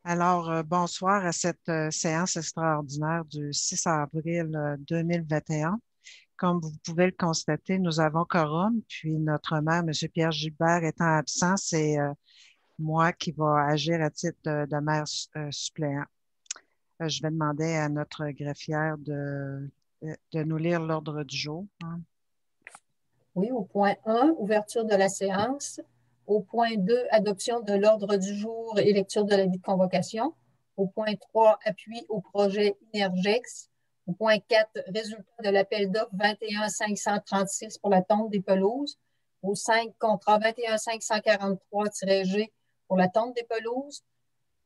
Bonsoir à cette séance extraordinaire du 6 avril 2021. Comme vous pouvez le constater, nous avons quorum, puis notre maire, M. Pierre Gilbert, étant absent, c'est moi qui va agir à titre de maire suppléant. Je vais demander à notre greffière de nous lire l'ordre du jour, hein. Oui, au point 1, ouverture de la séance. Au point 2, adoption de l'ordre du jour et lecture de l'avis de convocation. Au point 3, appui au projet Inergex. Au point 4, résultat de l'appel d'offres 21 536 pour la tonte des pelouses. Au 5, contrat 21 543-G pour la tonte des pelouses.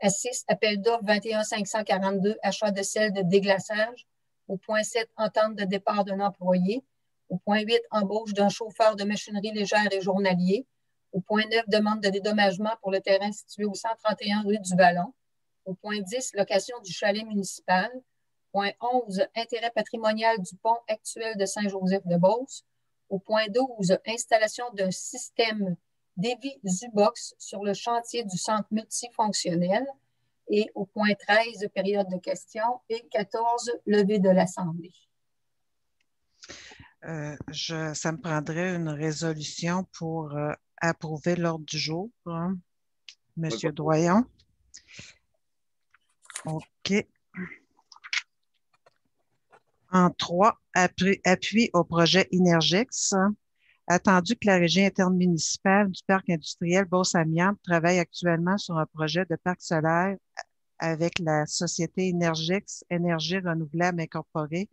À 6, appel d'offres 21 542, achat de sel de déglaçage. Au point 7, entente de départ d'un employé. Au point 8, embauche d'un chauffeur de machinerie légère et journalier. Au point 9, demande de dédommagement pour le terrain situé au 131 rue du Vallon. Au point 10, location du chalet municipal. Point 11, intérêt patrimonial du pont actuel de Saint-Joseph-de-Beauce. Au point 12, installation d'un système DEVI-Zubox sur le chantier du centre multifonctionnel. Et au point 13, période de questions. Et 14, levée de l'Assemblée. Ça me prendrait une résolution pour approuver l'ordre du jour, hein. Monsieur Doyon. OK. En 3, appui au projet Inergex. Attendu que la régie intermunicipale du parc industriel Beauce-Amiante travaille actuellement sur un projet de parc solaire avec la société Inergex Énergie renouvelable incorporée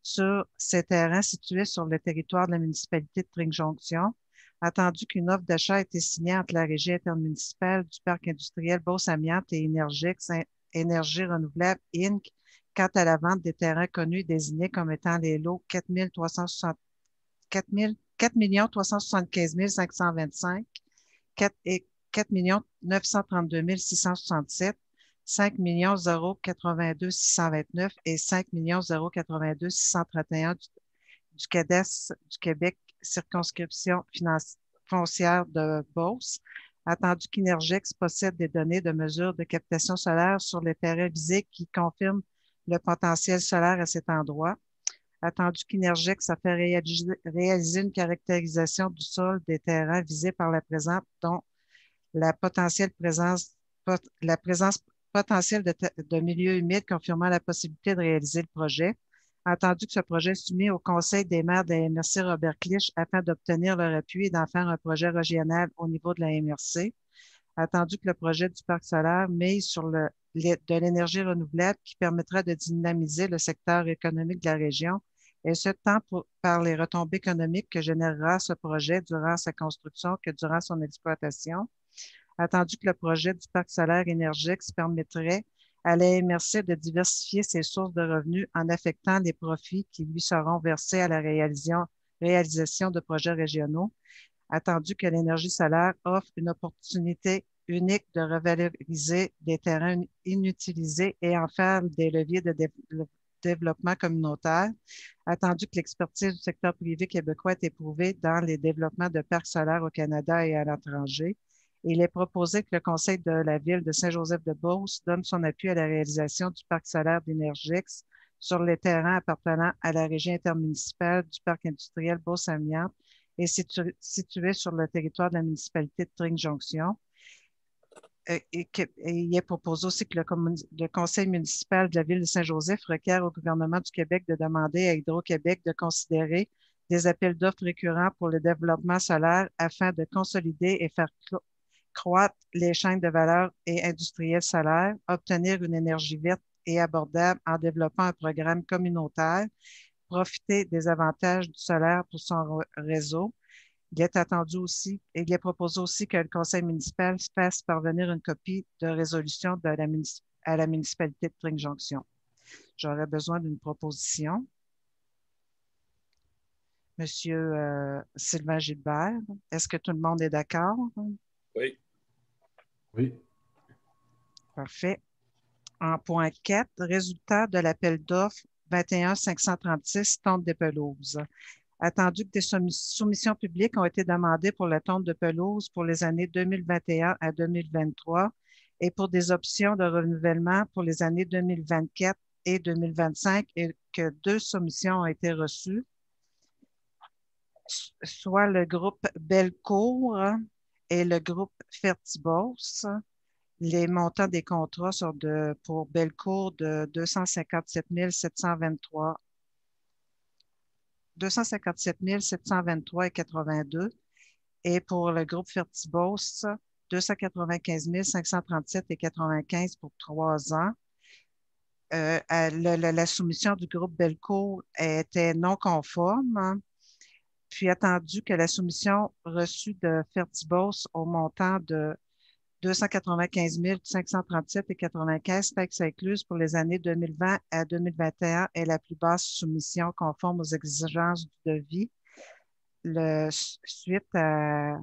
sur ces terrains situés sur le territoire de la municipalité de Tring-Jonction. Attendu qu'une offre d'achat a été signée entre la régie intermunicipale du parc industriel Beauce-Amiante et Inergex Énergie renouvelable Inc. quant à la vente des terrains connus désignés comme étant les lots 4 375 525, 4 932 667, 5 082 629 et 5 082 631 du cadastre du Québec, circonscription foncière de Beauce. Attendu qu'Inergex possède des données de mesure de captation solaire sur les terrains visés qui confirment le potentiel solaire à cet endroit. Attendu qu'Inergex a fait réaliser une caractérisation du sol des terrains visés par la présente, dont la présence potentielle de milieux humides confirmant la possibilité de réaliser le projet. Attendu que ce projet est soumis au Conseil des maires de la MRC Robert Clich afin d'obtenir leur appui et d'en faire un projet régional au niveau de la MRC. Attendu que le projet du parc solaire mise sur de l'énergie renouvelable qui permettra de dynamiser le secteur économique de la région, et ce tant par les retombées économiques que générera ce projet durant sa construction que durant son exploitation. Attendu que le projet du parc solaire Inergex permettrait à la MRC de diversifier ses sources de revenus en affectant les profits qui lui seront versés à la réalisation de projets régionaux. Attendu que l'énergie solaire offre une opportunité unique de revaloriser des terrains inutilisés et en faire des leviers de développement communautaire. Attendu que l'expertise du secteur privé québécois est éprouvée dans les développements de parcs solaires au Canada et à l'étranger. Il est proposé que le Conseil de la Ville de Saint-Joseph-de-Beauce donne son appui à la réalisation du parc solaire d'Inergex sur les terrains appartenant à la régie intermunicipale du parc industriel Beauce-Amiante et situé sur le territoire de la municipalité de Tring-Jonction. Et il est proposé aussi que le Conseil municipal de la Ville de Saint-Joseph requiert au gouvernement du Québec de demander à Hydro-Québec de considérer des appels d'offres récurrents pour le développement solaire afin de consolider et faire croître les chaînes de valeur et industrielles solaires, obtenir une énergie verte et abordable en développant un programme communautaire, profiter des avantages du solaire pour son réseau. Il est proposé aussi que le conseil municipal fasse parvenir une copie de résolution à la municipalité de Tring-Jonction. J'aurais besoin d'une proposition. Monsieur Sylvain Gilbert, est-ce que tout le monde est d'accord? Oui. Oui. Parfait. En point 4, résultat de l'appel d'offres 21 536 tonnes de pelouse. Attendu que des soumissions publiques ont été demandées pour la tonte de pelouse pour les années 2021 à 2023 et pour des options de renouvellement pour les années 2024 et 2025 et que 2 soumissions ont été reçues, soit le groupe Belcourt et le groupe Fertibos. Les montants des contrats sont pour Belcourt de 257 723, 257 723,82 et pour le groupe Fertibos, 295 537,95 pour 3 ans. La soumission du groupe Belcourt était non conforme, puis attendu que la soumission reçue de Fertibos au montant de 295 537,95 taxes incluses pour les années 2020 à 2021 est la plus basse soumission conforme aux exigences du devis. Suite à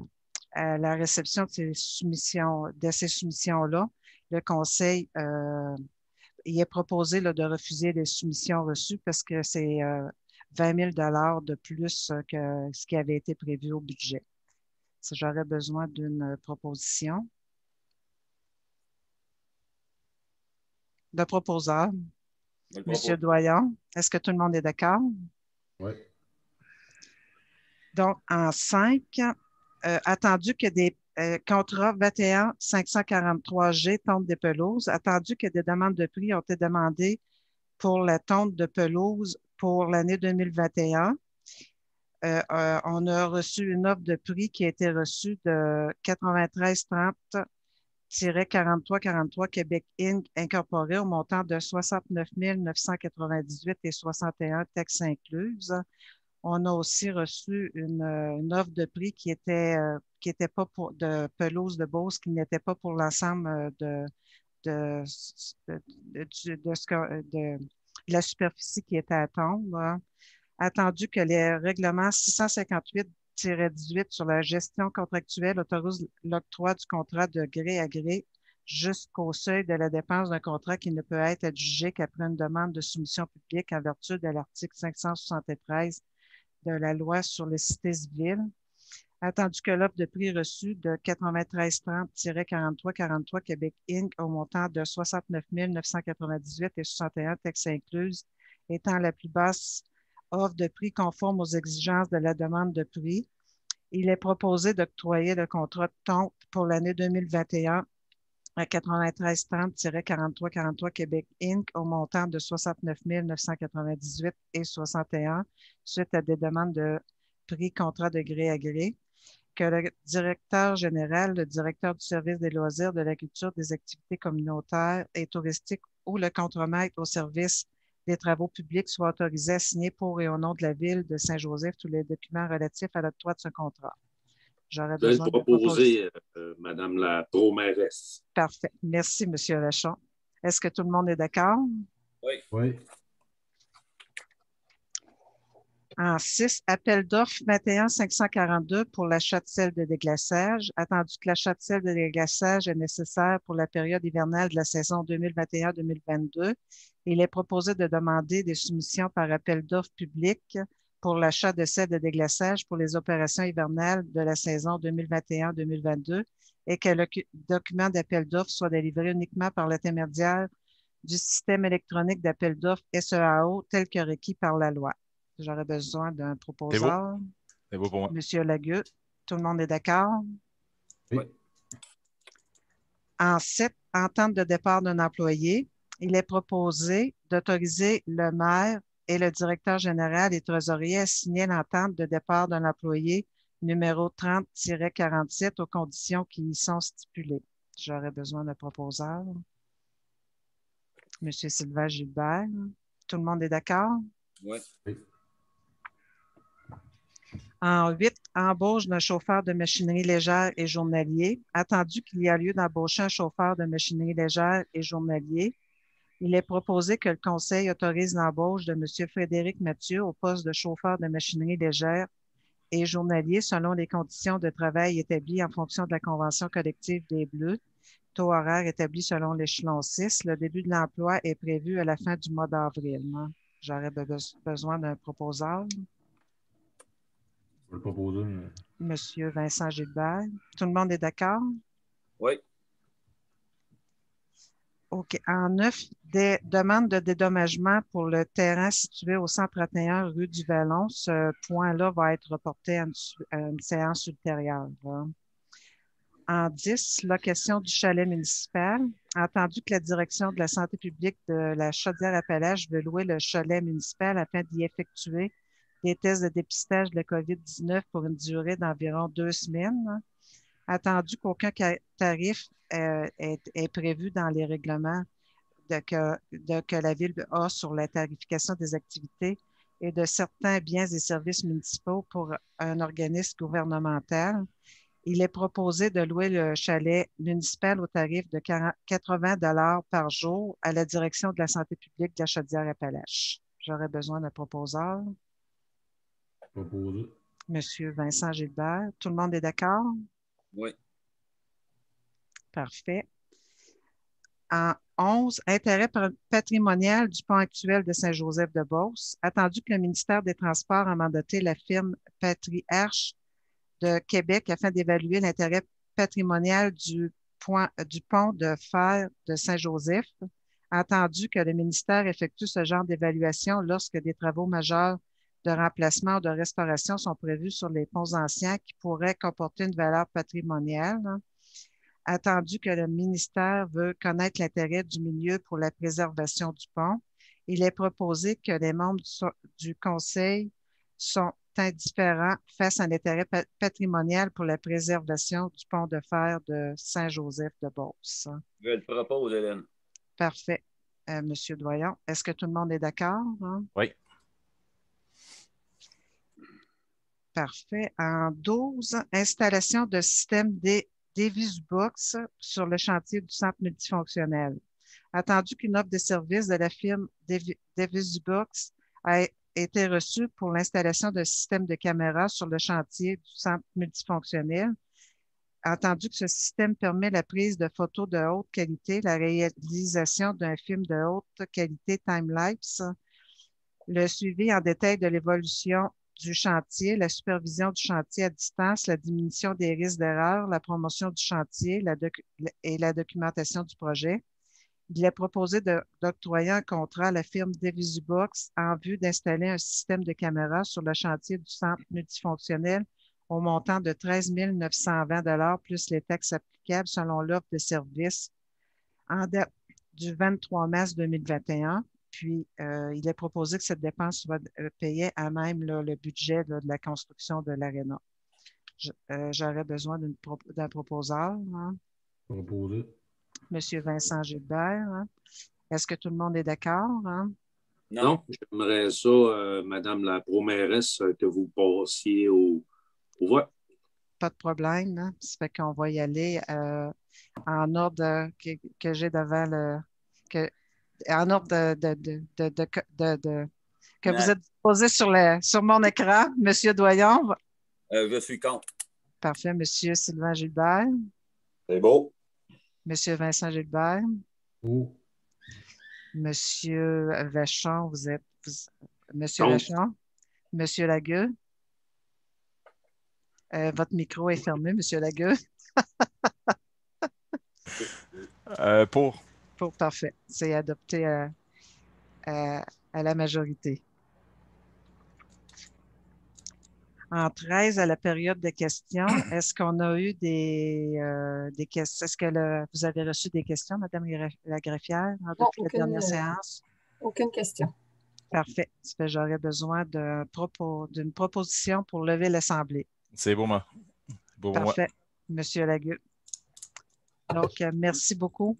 la réception de ces soumissions-là, le Conseil il est proposé là, de refuser les soumissions reçues parce que c'est 20 000 de plus que ce qui avait été prévu au budget. Si j'aurais besoin d'une proposition. Le proposeur, M. Doyon, est-ce que tout le monde est d'accord? Oui. Donc, en 5, attendu que des contrats 21 543G tonte des pelouses, attendu que des demandes de prix ont été demandées pour la tonte de pelouse pour l'année 2021. On a reçu une offre de prix qui a été reçue de 9330-4343 Québec Inc. Incorporé au montant de 69 998,61 taxes incluses. On a aussi reçu une offre de prix qui était pas pour de pelouse de Beauce, qui n'était pas pour l'ensemble de la superficie qui était à tondre. Attendu que les règlements 658-18 sur la gestion contractuelle autorisent l'octroi du contrat de gré à gré jusqu'au seuil de la dépense d'un contrat qui ne peut être adjugé qu'après une demande de soumission publique en vertu de l'article 573 de la loi sur les cités civiles. Attendu que l'offre de prix reçue de 9330-4343 Québec Inc. au montant de 69 998,61 taxes incluses étant la plus basse offre de prix conforme aux exigences de la demande de prix, il est proposé d'octroyer le contrat de tonte pour l'année 2021 à 9330-4343 Québec Inc. au montant de 69 998,61 suite à des demandes de prix contrat de gré à gré, que le directeur général, le directeur du service des loisirs, de la culture, des activités communautaires et touristiques ou le contremaître au service des travaux publics soit autorisé à signer pour et au nom de la ville de Saint-Joseph tous les documents relatifs à l'octroi de ce contrat. J'aurais besoin de proposer, Madame la pro-mairesse. Parfait. Merci, M. Lachon. Est-ce que tout le monde est d'accord? Oui. Oui. En 6, appel d'offres 21 542 pour l'achat de sel de déglaçage. Attendu que l'achat de sel de déglaçage est nécessaire pour la période hivernale de la saison 2021-2022, il est proposé de demander des soumissions par appel d'offres public pour l'achat de sel de déglaçage pour les opérations hivernales de la saison 2021-2022 et que le document d'appel d'offres soit délivré uniquement par l'intermédiaire du système électronique d'appel d'offres SEAO tel que requis par la loi. J'aurais besoin d'un proposeur. C'est beau pour moi. Monsieur Lagut, tout le monde est d'accord? Oui. En 7, entente de départ d'un employé, il est proposé d'autoriser le maire et le directeur général et trésorier à signer l'entente de départ d'un employé numéro 30-47 aux conditions qui y sont stipulées. J'aurais besoin d'un proposeur. Monsieur Sylvain Gilbert, tout le monde est d'accord? Oui. En 8, embauche d'un chauffeur de machinerie légère et journalier. Attendu qu'il y a lieu d'embaucher un chauffeur de machinerie légère et journalier, il est proposé que le Conseil autorise l'embauche de M. Frédéric Mathieu au poste de chauffeur de machinerie légère et journalier selon les conditions de travail établies en fonction de la Convention collective des Bleus, taux horaire établi selon l'échelon 6. Le début de l'emploi est prévu à la fin du mois d'avril. J'aurais besoin d'un proposeur. Je vais le proposer. Monsieur Vincent Gilbert. Tout le monde est d'accord? Oui. OK. En 9, des demandes de dédommagement pour le terrain situé au 131 rue du Vallon. Ce point-là va être reporté à une séance ultérieure. En 10, location du chalet municipal. Entendu que la direction de la santé publique de la Chaudière-Appalaches veut louer le chalet municipal afin d'y effectuer des tests de dépistage de la COVID-19 pour une durée d'environ 2 semaines. Attendu qu'aucun tarif est prévu dans les règlements que la Ville a sur la tarification des activités et de certains biens et services municipaux pour un organisme gouvernemental. Il est proposé de louer le chalet municipal au tarif de 80 $ par jour à la direction de la santé publique de la Chaudière-Appalaches. J'aurais besoin d'un proposeur. Proposé. Monsieur Vincent Gilbert. Tout le monde est d'accord? Oui. Parfait. En 11, intérêt patrimonial du pont actuel de Saint-Joseph-de-Beauce. Attendu que le ministère des Transports a mandaté la firme Patrie-Arche de Québec afin d'évaluer l'intérêt patrimonial du pont de fer de Saint-Joseph. Attendu que le ministère effectue ce genre d'évaluation lorsque des travaux majeurs de remplacement ou de restauration sont prévus sur les ponts anciens qui pourraient comporter une valeur patrimoniale. Attendu que le ministère veut connaître l'intérêt du milieu pour la préservation du pont, il est proposé que les membres du Conseil sont indifférents face à l'intérêt patrimonial pour la préservation du pont de fer de Saint-Joseph-de-Beauce. Je le propose, Hélène. Parfait. Monsieur Doyon, est-ce que tout le monde est d'accord? Hein? Oui. Parfait. En 12, installation de système Devisobox sur le chantier du centre multifonctionnel. Attendu qu'une offre de service de la firme Devisobox a été reçue pour l'installation d'un système de caméras sur le chantier du centre multifonctionnel, attendu que ce système permet la prise de photos de haute qualité, la réalisation d'un film de haute qualité time-lapse, le suivi en détail de l'évolution du chantier, la supervision du chantier à distance, la diminution des risques d'erreur, la promotion du chantier et la documentation du projet. Il est proposé d'octroyer un contrat à la firme Devisobox en vue d'installer un système de caméras sur le chantier du centre multifonctionnel au montant de 13 920 $ plus les taxes applicables selon l'offre de service en date du 23 mars 2021. Puis, il est proposé que cette dépense soit payée à même le budget de la construction de l'aréna. J'aurais besoin d'un proposeur. Hein? Proposé. Monsieur Vincent Gilbert. Hein? Est-ce que tout le monde est d'accord? Hein? Non, j'aimerais ça, Madame la pro-mairesse, que vous passiez au vote. Pas de problème. Hein? Ça fait qu'on va y aller en ordre que j'ai devant le... en ordre que vous êtes posé sur mon écran. Monsieur Doyon. Je suis contre. Parfait. Monsieur Sylvain Gilbert. C'est beau. Monsieur Vincent Gilbert. Oh. Monsieur Vachon, Monsieur Vachon. Monsieur Lagueux. Votre micro est fermé, Monsieur Lagueux. Pour. Parfait. C'est adopté à la majorité. En 13, à la période de questions, est-ce qu'on a eu des questions? Est-ce que vous avez reçu des questions, Madame la greffière, depuis la dernière séance? Aucune question. Parfait. J'aurais besoin d'une proposition pour lever l'Assemblée. C'est beau, moi. Parfait. Monsieur Lagueux. Donc, merci beaucoup.